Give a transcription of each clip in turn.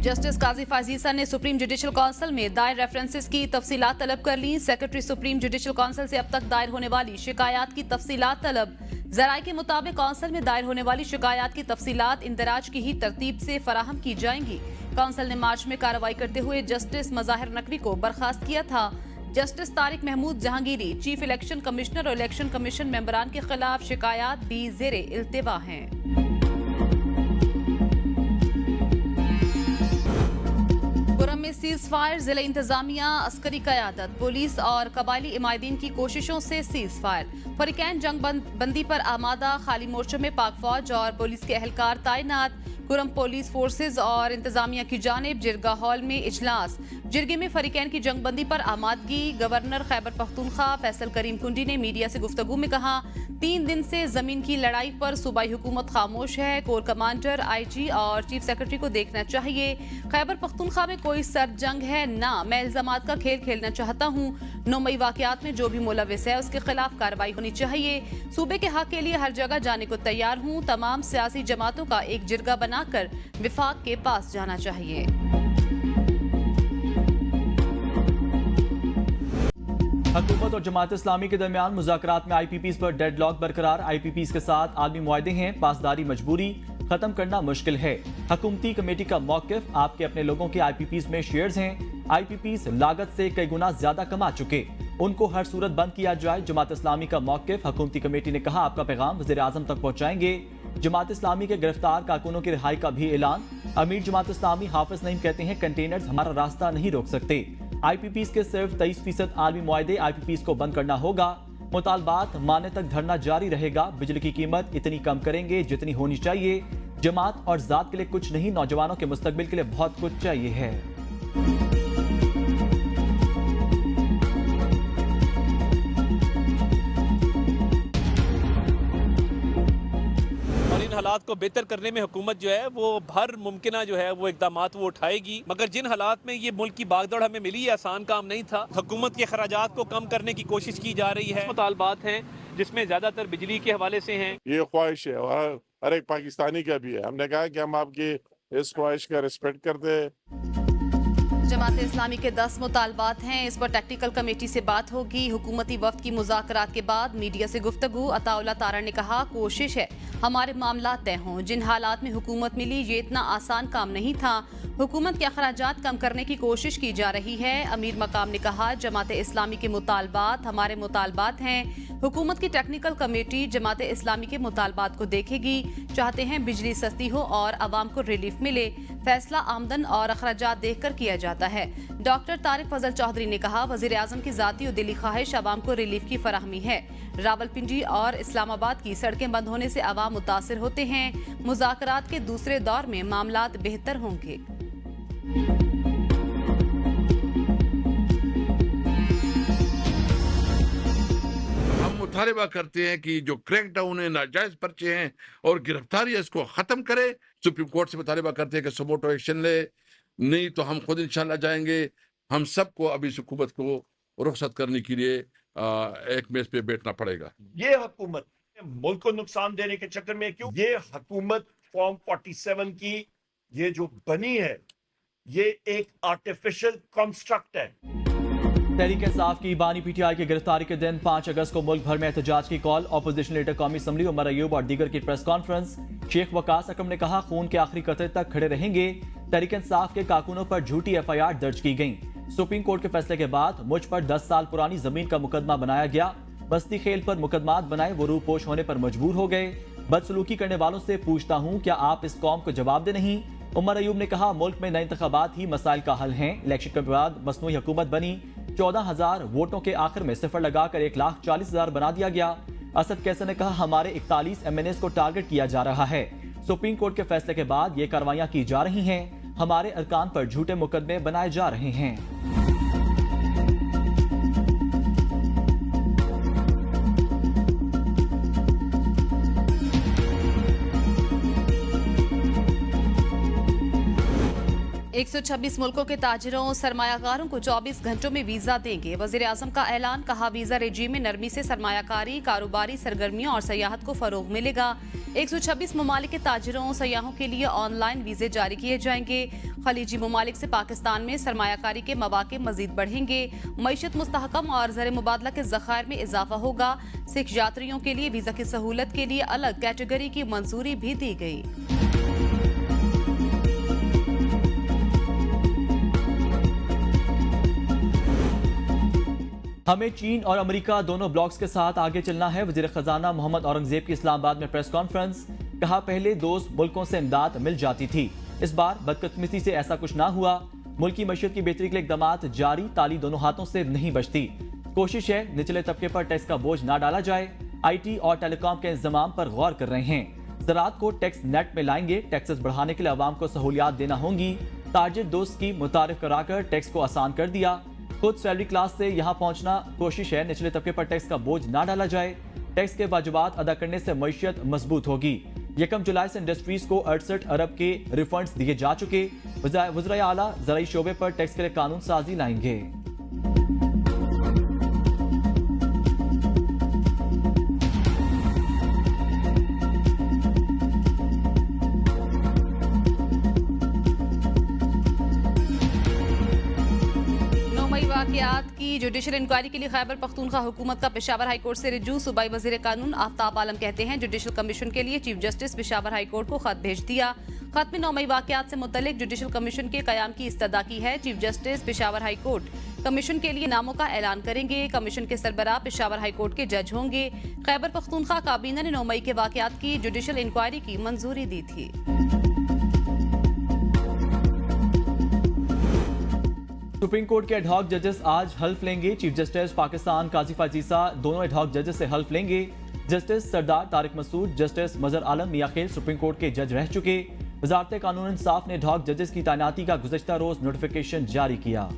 Justice काजी फाजीसा ने supreme judicial council में दायर रेफरेंसेस की तफसीलात तलब कर ली। सेक्रेटरी सुप्रीम जुडिशल काउंसिल से अब तक दायर होने वाली शिकायत की तफसीलात तलब। जराये के मुताबिक काउंसिल में दायर होने वाली शिकायत की तफसीलात इंदराज की ही तरतीब से फराहम की जाएंगी। काउंसिल ने मार्च में कार्रवाई करते हुए जस्टिस मज़ाहिर नकवी को बर्खास्त किया था। Justice Tariq Mahmood Jahangiri, chief election commissioner और इलेक्शन कमीशन मेंबरान के खिलाफ शिकायत भी ज़ेरे इल्तिवा हैं। पुरम में सीज फायर, जिला इंतजामिया, अस्करी क़यादत, पुलिस और कबायली इमायदीन की कोशिशों से सीज फायर। फरीकैन जंग बंदी पर आमादा, खाली मोर्चों में पाक फौज और पुलिस के एहलकार तैनात। कुरम पुलिस फोर्सेज और इंतजामिया की जानिब जिरगा हॉल में इजलास। जिरगे में फरीकैन की जंगबंदी पर आमादगी। गवर्नर खैबर पख्तूनख्वा फैसल करीम कुंडी ने मीडिया से गुफ्तगू में कहा, 3 दिन से जमीन की लड़ाई पर सूबाई हुकूमत खामोश है। कोर कमांडर, IG और चीफ सेक्रेटरी को देखना चाहिए। खैबर पख्तूनख्वा में कोई सर्द जंग है ना, मैं इल्जामात का खेल खेलना चाहता हूँ। 9 मई वाकयात में जो भी मुलविस है उसके खिलाफ कार्रवाई होनी चाहिए। सूबे के हक के लिए हर जगह जाने को तैयार हूँ। तमाम सियासी जमातों का एक जिरगा बनाकर विफाक के पास जाना चाहिए। हुकूमत और जमात इस्लामी के दरमियान मुज़ाकरात में IPPs पर डेडलॉक बरकरार। IPPs के साथ आलमी मुआहदे हैं, पासदारी मजबूरी, खत्म करना मुश्किल है। हुकूमती कमेटी का मौक़िफ़, आपके अपने लोगों के IPPs में शेयर्स हैं। IPPs लागत से कई गुना ज्यादा कमा चुके, उनको हर सूरत बंद किया जाए। जमात इस्लामी का मौक़िफ़, हुकूमती कमेटी ने कहा आपका पैगाम वज़ीर आज़म तक पहुँचाएंगे। जमात इस्लामी के गिरफ्तार कारकुनों की रिहाई का भी ऐलान। अमीर जमात इस्लामी हाफिज नईम कहते हैं कंटेनर्स हमारा रास्ता नहीं रोक सकते। IPPs के सिर्फ 23% आलमी मुआहदे, IPPs को बंद करना होगा। मुतालबात मानने तक धरना जारी रहेगा। बिजली की कीमत इतनी कम करेंगे जितनी होनी चाहिए। जमात और जात के लिए कुछ नहीं, नौजवानों के मुस्तकबिल के लिए बहुत कुछ चाहिए है। हालात को बेहतर करने में हुकूमत जो है वो हर मुमकिना जो है वो इकदामात वो उठाएगी, मगर जिन हालात में ये मुल्क की भागदौड़ हमें मिली, आसान काम नहीं था। हुकूमत के खराजात को कम करने की कोशिश की जा रही है। मुतालबात हैं जिसमें ज्यादातर बिजली के हवाले से हैं। ये ख्वाहिश है और हर एक पाकिस्तानी का भी है। हमने कहा कि हम आपकी इस ख्वाहिश का रिस्पेक्ट करते हैं। जमात इस्लामी के 10 मुतालबात हैं, इस पर टेक्निकल कमेटी से बात होगी। हुकूमती वफ्द की मुज़ाकरात के बाद मीडिया से गुफ्तगू। अताउल्लाह तारा ने कहा, कोशिश है हमारे मामला तय हों। जिन हालात में हुकूमत मिली ये इतना आसान काम नहीं था। हुकूमत के अखराजात कम करने की कोशिश की जा रही है। अमीर मकाम ने कहा, जमात इस्लामी के मुतालबात हमारे मुतालबात हैं। हुकूमत की टेक्निकल कमेटी जमात इस्लामी के मुतालबात को देखेगी। चाहते हैं बिजली सस्ती हो और आवाम को रिलीफ मिले। फैसला आमदन और अखराजात देखकर किया जाता है। डॉक्टर तारिक फजल चौधरी ने कहा, वजीर आजम की जाती और दिली ख्वाहिश आवाम को रिलीफ की फराहमी है। रावलपिंडी और इस्लामाबाद की सड़कें बंद होने से आवाम मुतासिर होते हैं। मुज़ाकरात के दूसरे दौर में मामलात बेहतर होंगे। हम मुतालबा करते हैं कि जो क्रैकडाउन है, नाजायज पर्चे हैं और गिरफ्तारी है, इसको खत्म करे। सुप्रीम कोर्ट से मुतालबा करते हैं कि सुमोटो एक्शन ले, नहीं तो हम खुद इंशाल्लाह जाएंगे। हम सबको अभी इस हुकूमत को रुखसत करने के लिए एक मेज पे बैठना पड़ेगा। ये हुकूमत मुल्क को नुकसान देने के चक्कर में क्यों? ये हुकूमत फॉर्म 47 की ये जो बनी है ये एक आर्टिफिशियल कंस्ट्रक्ट है। तहरीक इंसाफ की बानी PTI की गिरफ्तारी के दिन 5 अगस्त को मुल्क भर में एहतजाज की कॉल। ऑपोजिशन लीडर कौमी असम्बली उमर अयूब और दीगर की प्रेस कॉन्फ्रेंस। शेख वकास अकरम ने कहा, खून के आखिरी कतरे तक खड़े रहेंगे। तहरीक इंसाफ के कारकुनों पर झूठी FIR दर्ज की गई। सुप्रीम कोर्ट के फैसले के बाद मुझ पर 10 साल पुरानी जमीन का मुकदमा बनाया गया। बस्ती खेल पर मुकदमात बनाए, वो रूपोश होने पर मजबूर हो गए। बदसलूकी करने वालों से पूछता हूँ, क्या आप इस कौम को जवाब दे नहीं? उमर अयूब ने कहा, मुल्क में नए इंतखाबात ही मसाइल का हल हैं। इलेक्शन के बाद मसनूई हुकूमत बनी, 14,000 वोटों के आखिर में सिफर लगाकर 1,40,000 बना दिया गया। असद कैसर ने कहा, हमारे 41 MNAs को टारगेट किया जा रहा है। सुप्रीम कोर्ट के फैसले के बाद ये कार्रवाइयां की जा रही हैं। हमारे अरकान पर झूठे मुकदमे बनाए जा रहे हैं। 126 मुल्कों के ताजिरों सरमायाकारों को 24 घंटों में वीजा देंगे। वजीर आजम का ऐलान, कहा वीजा रेजीम में नरमी से सरमायाकारी, कारोबारी सरगर्मियों और सयाहत को फरोग मिलेगा। 126 ममालिक के ताजिरों सयाहों के लिए ऑनलाइन वीजे जारी किए जाएंगे। खलीजी ममालिक से पाकिस्तान में सरमायाकारी के मौके मजीद बढ़ेंगे। मईशत मुस्तहकम और ज़र मुबादला के ज़खायर में इजाफा होगा। सिख यात्रियों के लिए वीजा की सहूलत के लिए अलग कैटेगरी की मंजूरी भी दी गई। हमें चीन और अमेरिका दोनों ब्लॉक्स के साथ आगे चलना है। वजीर खजाना मोहम्मद औरंगजेब की इस्लामाबाद में प्रेस कॉन्फ्रेंस, कहा पहले दोस्त मुल्कों से इमदाद मिल जाती थी, इस बार बदकिस्मती से ऐसा कुछ ना हुआ। मुल्की मईशत की बेहतरी के लिए इकदाम जारी, ताली दोनों हाथों से नहीं बचती। कोशिश है निचले तबके पर टैक्स का बोझ ना डाला जाए। IT और टेलीकॉम के इंतजाम पर गौर कर रहे हैं। ज़राअत को टैक्स नेट में लाएंगे। टैक्सेस बढ़ाने के लिए अवाम को सहूलियात देना होंगी। ताजिर दोस्त की मुतारिफ कराकर टैक्स को आसान कर दिया। खुद सैलरी क्लास से यहाँ पहुँचना कोशिश है निचले तबके पर टैक्स का बोझ ना डाला जाए। टैक्स के वाजिबात अदा करने से मईशत मजबूत होगी। 1 जुलाई से इंडस्ट्रीज को 68 अरब के रिफंड्स दिए जा चुके। वज़ीर आला ज़राई शोबे पर टैक्स के लिए कानून साजी लाएंगे। वाक़यात की जुडिशल इंक्वायरी के लिए खैबर पख्तूनख्वा हुकूमत का पेशावर हाई कोर्ट से रिजू। सूबाई वज़ीर कानून आफ्ताब आलम कहते हैं जुडिशल कमीशन के लिए chief justice Peshawar high court को खत भेज दिया। खत में 9 मई वाक़यात से मुतल्लिक जुडिशल कमीशन के क़याम की इस्तदा की है। Chief justice Peshawar high court commission के लिए नामों का ऐलान करेंगे। कमीशन के सरबराह पेशावर हाई कोर्ट के जज होंगे। खैबर पख्तूनख्वा काबीना ने 9 मई के वाक़यात की जुडिशल इंक्वायरी की मंजूरी दी थी। सुप्रीम कोर्ट के एडहॉक जजेस आज हल्फ लेंगे। चीफ जस्टिस पाकिस्तान काजी फाजीसा दोनों एडहॉक जजेस से हल्फ लेंगे। जस्टिस सरदार तारिक मसूद, जस्टिस मजहर आलम मियाखेल सुप्रीम कोर्ट के जज रह चुके। वजारत कानून इंसाफ ने एडहॉक जजेस की तैनाती का गुज़श्ता रोज नोटिफिकेशन जारी किया।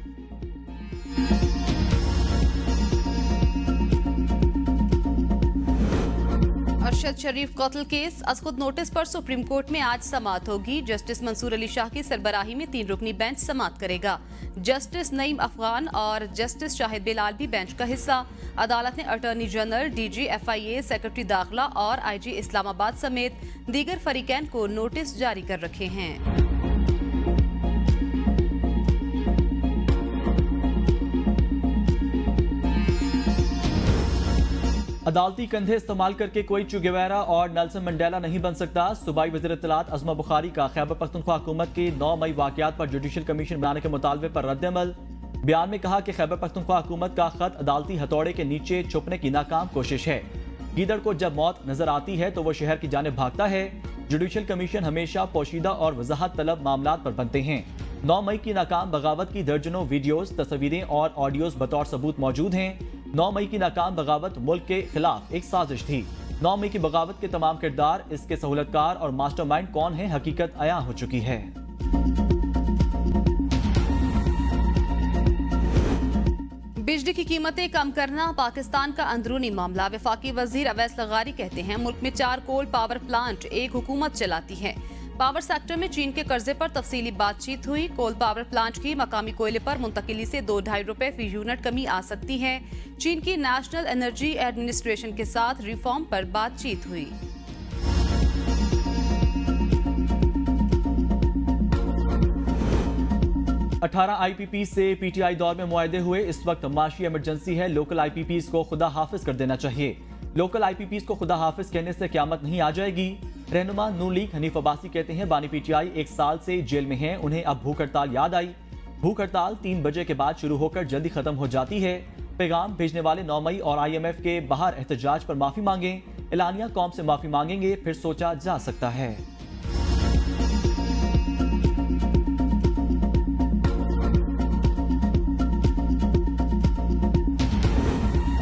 अरशद शरीफ कत्ल केस असखुद नोटिस पर सुप्रीम कोर्ट में आज समाअत होगी। जस्टिस मंसूर अली शाह की सरबराही में 3 रुकनी बेंच समाअत करेगा। जस्टिस नईम अफगान और जस्टिस शाहिद बिलाल भी बेंच का हिस्सा। अदालत ने attorney general, DG FIA, secretary दाखिला और IG इस्लामाबाद समेत दीगर फरीकैन को नोटिस जारी कर रखे हैं। अदालती कंधे इस्तेमाल करके कोई चुगेवेरा और नेल्सन मंडेला नहीं बन सकता। सूबाई वज़ीर इत्तलात अज़मा बुखारी का खैबर पख्तूनख्वा हुकूमत के 9 मई वाक़यात पर जुडिशल कमीशन बनाने के मुतालबे पर रद्द-ए-अमल। बयान में कहा कि खैबर पख्तूनख्वा हुकूमत का खत अदालती हथौड़े के नीचे छुपने की नाकाम कोशिश है। गीदड़ को जब मौत नजर आती है तो वो शहर की जानिब भागता है। जुडिशल कमीशन हमेशा पोशीदा और वजाहत तलब मामलात पर बनते हैं। 9 मई की नाकाम बगावत की दर्जनों वीडियोस, तस्वीरें और ऑडियोज बतौर सबूत मौजूद हैं। 9 मई की नाकाम बगावत मुल्क के खिलाफ एक साजिश थी। 9 मई की बगावत के तमाम किरदार, इसके सहूलतकार और मास्टरमाइंड कौन है, हकीकत अयां हो चुकी है। बिजली की कीमतें कम करना पाकिस्तान का अंदरूनी मामला। वफाकी वजीर अवैस लगारी कहते हैं मुल्क में 4 कोल पावर प्लांट एक हुकूमत चलाती है। पावर सेक्टर में चीन के कर्जे पर तफसीली बातचीत हुई। कोल पावर प्लांट की मकामी कोयले पर मुंतकिली से 2-2.5 रुपए फी यूनिट कमी आ सकती है। चीन की नेशनल एनर्जी एडमिनिस्ट्रेशन के साथ रिफॉर्म पर बातचीत हुई। अठारह IPP से PTI दौर में मुआहदे हुए। इस वक्त माशी इमरजेंसी है। लोकल IPPs को खुदा हाफिज कर देना चाहिए। लोकल IPPs को खुदा हाफिज कहने से क़यामत नहीं आ जाएगी। रहनुमा नून लीग हनीफ अब्बासी कहते हैं बानी PTI 1 साल से जेल में हैं। उन्हें अब भूख हड़ताल याद आई। भूख हड़ताल 3 बजे के बाद शुरू होकर जल्दी खत्म हो जाती है। पैगाम भेजने वाले 9 मई और IMF के बाहर एहतजाज पर माफी मांगे। एलानिया कौम से माफी मांगेंगे, फिर सोचा जा सकता है।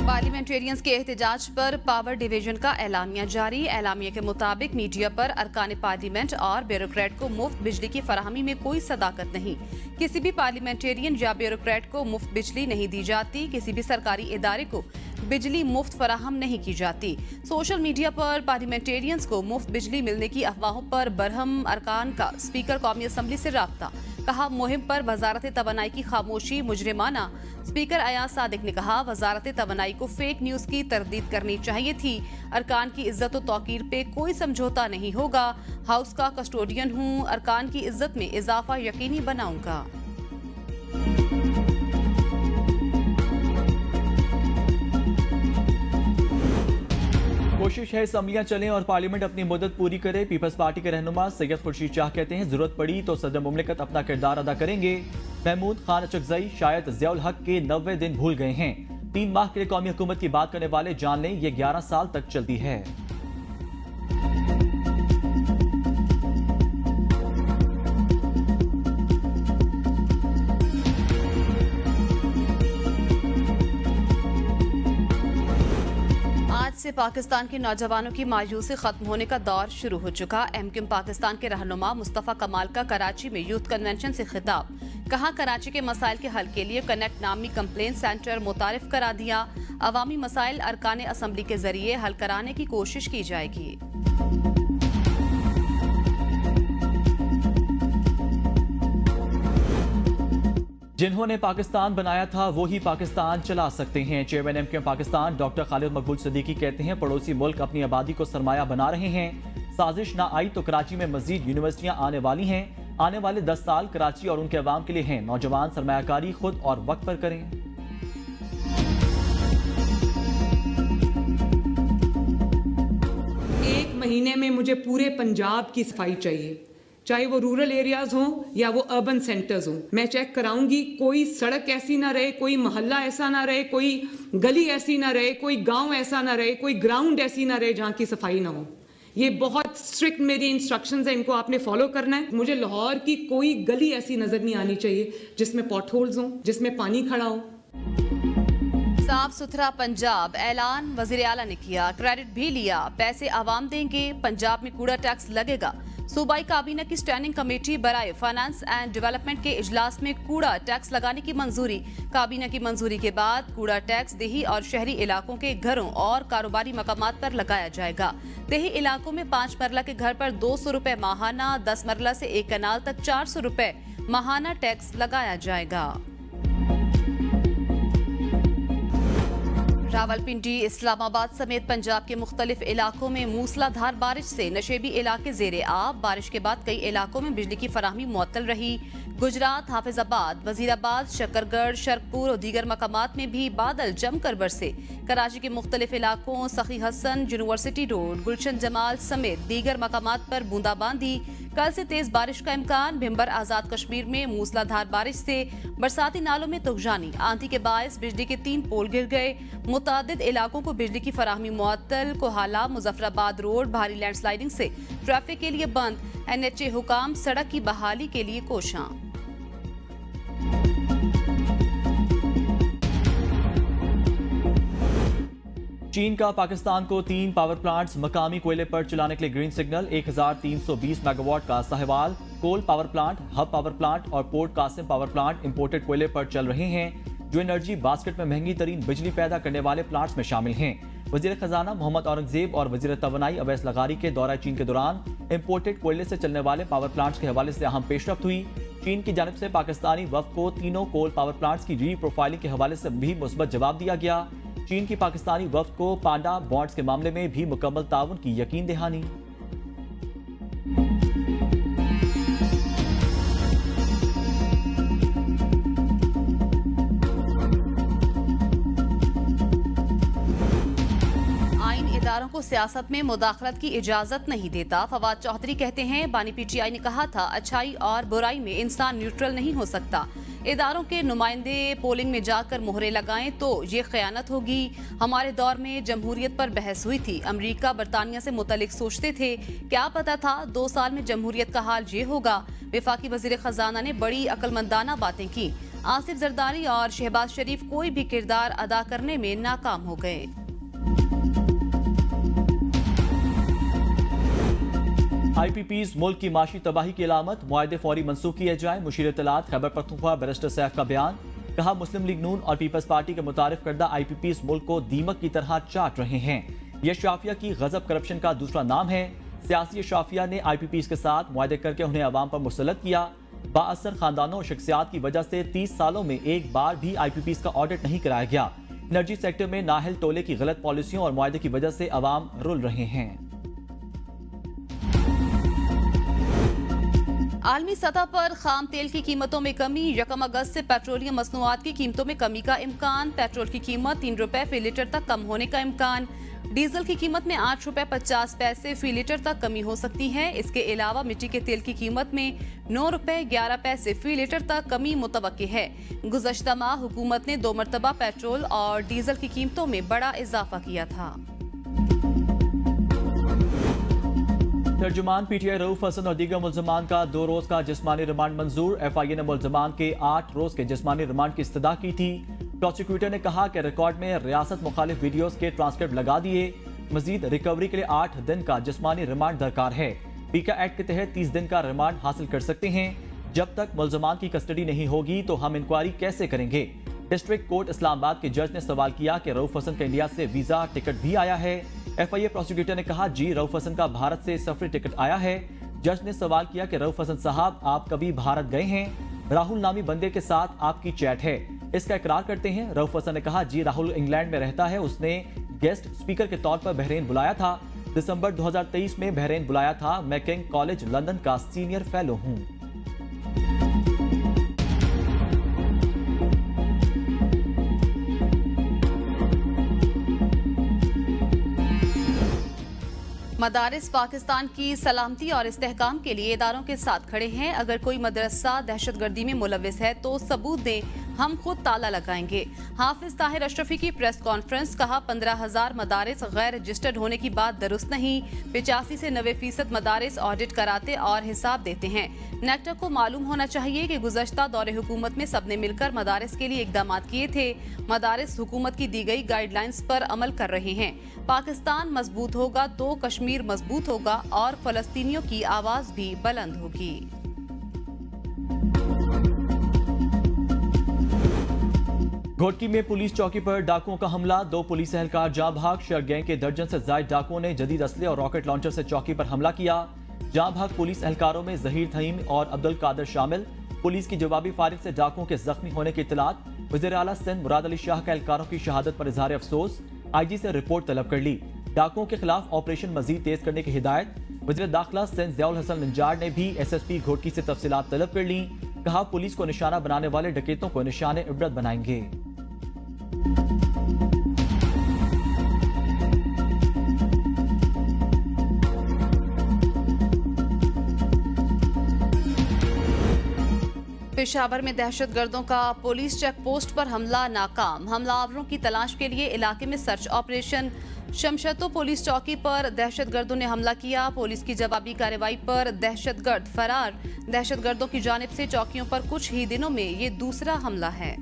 पार्लियामेंटेरियंस के एहतजाज पर पावर डिवीजन का एलामिया जारी। एलामिया के मुताबिक मीडिया पर अरकान पार्लियामेंट और ब्यूरोक्रेट को मुफ्त बिजली की फराहमी में कोई सदाकत नहीं। किसी भी पार्लियामेंटेरियन या ब्यूरोक्रेट को मुफ्त बिजली नहीं दी जाती। किसी भी सरकारी इदारे को बिजली मुफ्त फराहम नहीं की जाती। सोशल मीडिया पर पार्लियामेंटेरियंस को मुफ्त बिजली मिलने की अफवाहों पर बरहम अरकान का स्पीकर कौमी असम्बली से राब्ता। कहा मुहिम पर वजारत तवानाई की खामोशी मुजरिमाना। स्पीकर अयाज सादिक ने कहा वजारत तवानाई को फेक न्यूज की तरदीद करनी चाहिए थी। अरकान की इज्जत और तौकीर पे कोई समझौता नहीं होगा। हाउस का कस्टोडियन हूँ, अरकान की इज्जत में इजाफा यकीनी बनाऊंगा। कोशिश है असम्बलियां चलें और पार्लियामेंट अपनी मुद्दत पूरी करे। पीपल्स पार्टी के रहनुमा सैयद खुर्शीद शाह कहते हैं जरूरत पड़ी तो सदर मुमलिकत अपना किरदार अदा करेंगे। महमूद खान अचकजई शायद ज़ियाउल हक के 90 दिन भूल गए हैं। 3 माह के लिए कौमी हुकूमत की बात करने वाले जान लें ये 11 साल तक चलती है। आज से पाकिस्तान के नौजवानों की मायूसी खत्म होने का दौर शुरू हो चुका। एमक्यूएम पाकिस्तान के रहनुमा मुस्तफा कमाल का कराची में यूथ कन्वेंशन से खिताब। कहा कराची के मसाइल के हल के लिए कनेक्ट नामी कंप्लेंट सेंटर मुतारिफ करा दिया। अवामी मसाइल अरकान असम्बली के जरिए हल कराने की कोशिश की जाएगी। जिन्होंने पाकिस्तान बनाया था वो ही पाकिस्तान चला सकते हैं। Chairman MQM Pakistan doctor Khalid मकबूल सिद्दीकी कहते हैं पड़ोसी मुल्क अपनी आबादी को सरमाया बना रहे हैं। साजिश ना आई तो कराची में मजीद यूनिवर्सिटियां आने वाली हैं। आने वाले 10 साल कराची और उनके अवाम के लिए हैं। नौजवान सरमायाकारी खुद और वक्त पर करें। एक महीने में मुझे पूरे पंजाब की सफाई चाहिए, चाहे वो रूरल एरियाज हों या वो अर्बन सेंटर्स हों। मैं चेक कराऊंगी कोई सड़क ऐसी ना रहे, कोई मोहल्ला ऐसा ना रहे, कोई गली ऐसी ना रहे, कोई गांव ऐसा ना रहे, कोई ग्राउंड ऐसी ना रहे जहां की सफाई ना हो। ये बहुत स्ट्रिक्ट मेरी इंस्ट्रक्शंस है, इनको आपने फॉलो करना है। मुझे लाहौर की कोई गली ऐसी नजर नहीं आनी चाहिए जिसमें पॉट होल्स हों, जिसमें पानी खड़ा हो। साफ सुथरा पंजाब ऐलान वजीर आला ने किया, क्रेडिट भी लिया। पैसे आवाम देंगे, पंजाब में कूड़ा टैक्स लगेगा। सूबाई काबीना की स्टैंडिंग कमेटी बराए फाइनेंस एंड डेवलपमेंट के इजलास में कूड़ा टैक्स लगाने की मंजूरी। काबीना की मंजूरी के बाद कूड़ा टैक्स देही और शहरी इलाकों के घरों और कारोबारी मकामात पर लगाया जाएगा। देही इलाकों में 5 मरला के घर पर 200 रुपए माहाना, 10 मरला से 1 कनाल तक 400 रुपए माहाना टैक्स लगाया जाएगा। रावलपिंडी, इस्लामाबाद समेत पंजाब के मुख्तलिफ इलाकों में मूसलाधार बारिश से नशेबी इलाके जेरे आब। बारिश के बाद कई इलाकों में बिजली की फराहमी मुअत्तल रही। गुजरात, हाफिजाबाद, वजीराबाद, शकरगढ़, शरकपुर और दीगर मकामात में भी बादल जमकर बरसे। कराची के मुख्तलिफ इलाकों सखी हसन, यूनिवर्सिटी रोड, गुलशन जमाल समेत दीगर मकामात पर बूंदाबांदी। कल से तेज बारिश का इम्कान। भिम्बर आजाद कश्मीर में मूसलाधार बारिश से बरसाती नालों में तुगजानी। आंधी के बायस बिजली के 3 पोल गिर गए। मुतादिद इलाकों को बिजली की फराहमी मुअत्तल। कोहाला, मुजफ्फराबाद रोड भारी लैंडस्लाइडिंग से ट्रैफिक के लिए बंद। NHA हुकाम सड़क की बहाली के लिए कोशां। चीन का पाकिस्तान को 3 पावर प्लांट्स मकामी कोयले पर चलाने के लिए ग्रीन सिग्नल। 1320 मेगावाट का Sahiwal coal power plant, Hub power plant और Port Qasim power plant imported कोयले पर चल रहे हैं, जो एनर्जी बास्केट में महंगी तरीन बिजली पैदा करने वाले प्लांट्स में शामिल हैं। वजीर खजाना मोहम्मद औरंगजेब और वजीर तवानाई अवैस लगारी के दौरा चीन के दौरान इंपोर्टेड कोयले से चलने वाले पावर प्लांट्स के हवाले से अहम पेशरफ्त हुई। चीन की जानिब से पाकिस्तानी वफ्द को तीनों कोल पावर प्लांट्स की री प्रोफाइलिंग के हवाले से भी मुस्बत जवाब दिया गया। चीन की पाकिस्तानी वफ्द को पांडा बॉन्ड्स के मामले में भी मुकम्मल ताउन की यकीन दहानी। इदारों को सियासत में मुदाखलत की इजाजत नहीं देता। फवाद चौधरी कहते हैं बानी PTI ने कहा था अच्छाई और बुराई में इंसान न्यूट्रल नहीं हो सकता। इदारों के नुमाइंदे पोलिंग में जाकर मोहरे लगाएं तो ये खयानत होगी। हमारे दौर में जमहूरियत पर बहस हुई थी। अमेरिका बरतानिया से मुतलिक सोचते थे, क्या पता था 2 साल में जमहूरियत का हाल ये होगा। वफाकी वजीर खजाना ने बड़ी अक्लमंदाना बातें की। आसिफ जरदारी और शहबाज शरीफ कोई भी किरदार अदा करने में नाकाम हो गए। IPPs मुल्क की माशी तबाही की अलामत, मुआहदे फौरी मंसूख किए जाए। मुशीर इत्तलात खैबर पख्तूनख्वा बैरिस्टर सैफ का बयान। कहा मुस्लिम लीग नून और पीपल्स पार्टी के मुतारिफ करदा IPPs मुल्क को दीमक की तरह चाट रहे हैं। यह शाफिया की गजब करप्शन का दूसरा नाम है। सियासी शाफिया ने IPPs के साथ मुआहदे करके उन्हें अवाम पर मुसल्लत किया। बाअसर खानदानों और शख्सियात की वजह से 30 सालों में एक बार भी IPPs का ऑडिट नहीं कराया गया। एनर्जी सेक्टर में नाहल टोले की गलत पॉलिसियों और मुआहदे की वजह से अवाम रुल रहे हैं। आलमी सतह पर खाम तेल की कीमतों में कमी। 1 अगस्त से पेट्रोलियम मसनूआत की कीमतों में कमी का इम्कान। पेट्रोल की कीमत 3 रुपए फी लीटर तक कम होने का इम्कान। डीजल की कीमत में 8 रुपए 50 पैसे फी लीटर तक कमी हो सकती है। इसके अलावा मिट्टी के तेल की कीमत में 9 रुपए 11 पैसे फी लीटर तक कमी मुतवक्की है। गुज़श्ता माह हुकूमत ने 2 मरतबा पेट्रोल और डीजल की कीमतों में बड़ा इजाफा किया था। तर्जुमान PTI रऊफ हसन और दीगर मुल्ज़मान का 2 रोज का जिस्मानी रिमांड मंजूर। FIA ने मुल्ज़मान के 8 रोज के जिस्मानी रिमांड की इस्तदा की थी। प्रोसिक्यूटर ने कहा कि रिकॉर्ड में रियासत मुखालिफ वीडियोस के ट्रांसक्रिप्ट लगा दिए। मजीद रिकवरी के लिए 8 दिन का जिस्मानी रिमांड दरकार है। पीका एक्ट के तहत 30 दिन का रिमांड हासिल कर सकते हैं। जब तक मुल्ज़मान की कस्टडी नहीं होगी तो हम इंक्वायरी कैसे करेंगे। डिस्ट्रिक्ट कोर्ट इस्लामाबाद के जज ने सवाल किया कि रऊफ हसन का इंडिया से वीजा टिकट भी आया है। FIA प्रोसिक्यूटर ने कहा जी रऊफ हसन का भारत से सफरी टिकट आया है। जज ने सवाल किया कि रऊफ हसन साहब आप कभी भारत गए हैं? राहुल नामी बंदे के साथ आपकी चैट है, इसका इकरार करते हैं? रऊफ हसन ने कहा जी राहुल इंग्लैंड में रहता है, उसने गेस्ट स्पीकर के तौर पर बहरीन बुलाया था। दिसंबर 2023 में बहरीन बुलाया था। मैं किंग कॉलेज लंदन का सीनियर फेलो हूँ। मदारिस पाकिस्तान की सलामती और इस्तेहकाम के लिए इदारों के साथ खड़े हैं। अगर कोई मदरसा दहशतगर्दी में मुलविस है तो सबूत दें, हम खुद ताला लगाएंगे। हाफिज ताहिर अशरफी की प्रेस कॉन्फ्रेंस। कहा 15,000 मदारिस गैर रजिस्टर्ड होने की बात दुरुस्त नहीं। 85 से 90% मदारिस ऑडिट कराते और हिसाब देते हैं। नेक्टा को मालूम होना चाहिए कि गुज़श्ता दौरे हुकूमत में सबने मिलकर मदारिस के लिए इकदाम किए थे। मदारिस हुकूमत की दी गई गाइडलाइंस पर अमल कर रहे हैं। पाकिस्तान मजबूत होगा तो कश्मीर मजबूत होगा और फलस्तीनियों की आवाज भी बुलंद होगी। घोटकी में पुलिस चौकी पर डाकुओं का हमला। 2 पुलिस एहलकार जाँ भाग। शर गैंग के दर्जन से ज्यादा डाकुओं ने जदीद असले और रॉकेट लॉन्चर से चौकी पर हमला किया। जाँ भाग पुलिस एहलकारों में जहीर थईम और अब्दुल कादिर शामिल। पुलिस की जवाबी फायरिंग से डाकुओं के जख्मी होने की इत्तलात। वज़ीर आला सिंध मुराद अली शाह का एहलकारों की शहादत पर इजहार अफसोस। IG से रिपोर्ट तलब कर ली। डाकुओं के खिलाफ ऑपरेशन मजीद तेज करने की हिदायत। वज़ीर दाखिला सिंध ज़ियाउल हसन निजार ने भी SSP घोटकी से तफसीलात तलब कर ली। कहा पुलिस को निशाना बनाने वाले डकैतों को निशाने इबरत बनाएंगे। पेशावर में दहशतगर्दों का पुलिस चेक पोस्ट पर हमला नाकाम। हमलावरों की तलाश के लिए इलाके में सर्च ऑपरेशन। शमशतो पुलिस चौकी पर दहशतगर्दों ने हमला किया। पुलिस की जवाबी कार्रवाई पर दहशतगर्द फरार। दहशतगर्दों की जानिब से चौकियों पर कुछ ही दिनों में ये दूसरा हमला है।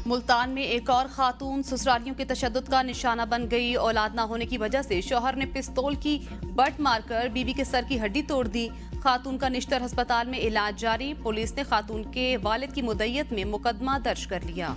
मुल्तान में एक और खातून ससुरालियों के तशद्दुद का निशाना बन गई। औलाद ना होने की वजह से शौहर ने पिस्तौल की बट मारकर बीवी के सर की हड्डी तोड़ दी। खातून का निश्तर अस्पताल में इलाज जारी। पुलिस ने खातून के वालिद की मुद्दइयत में मुकदमा दर्ज कर लिया।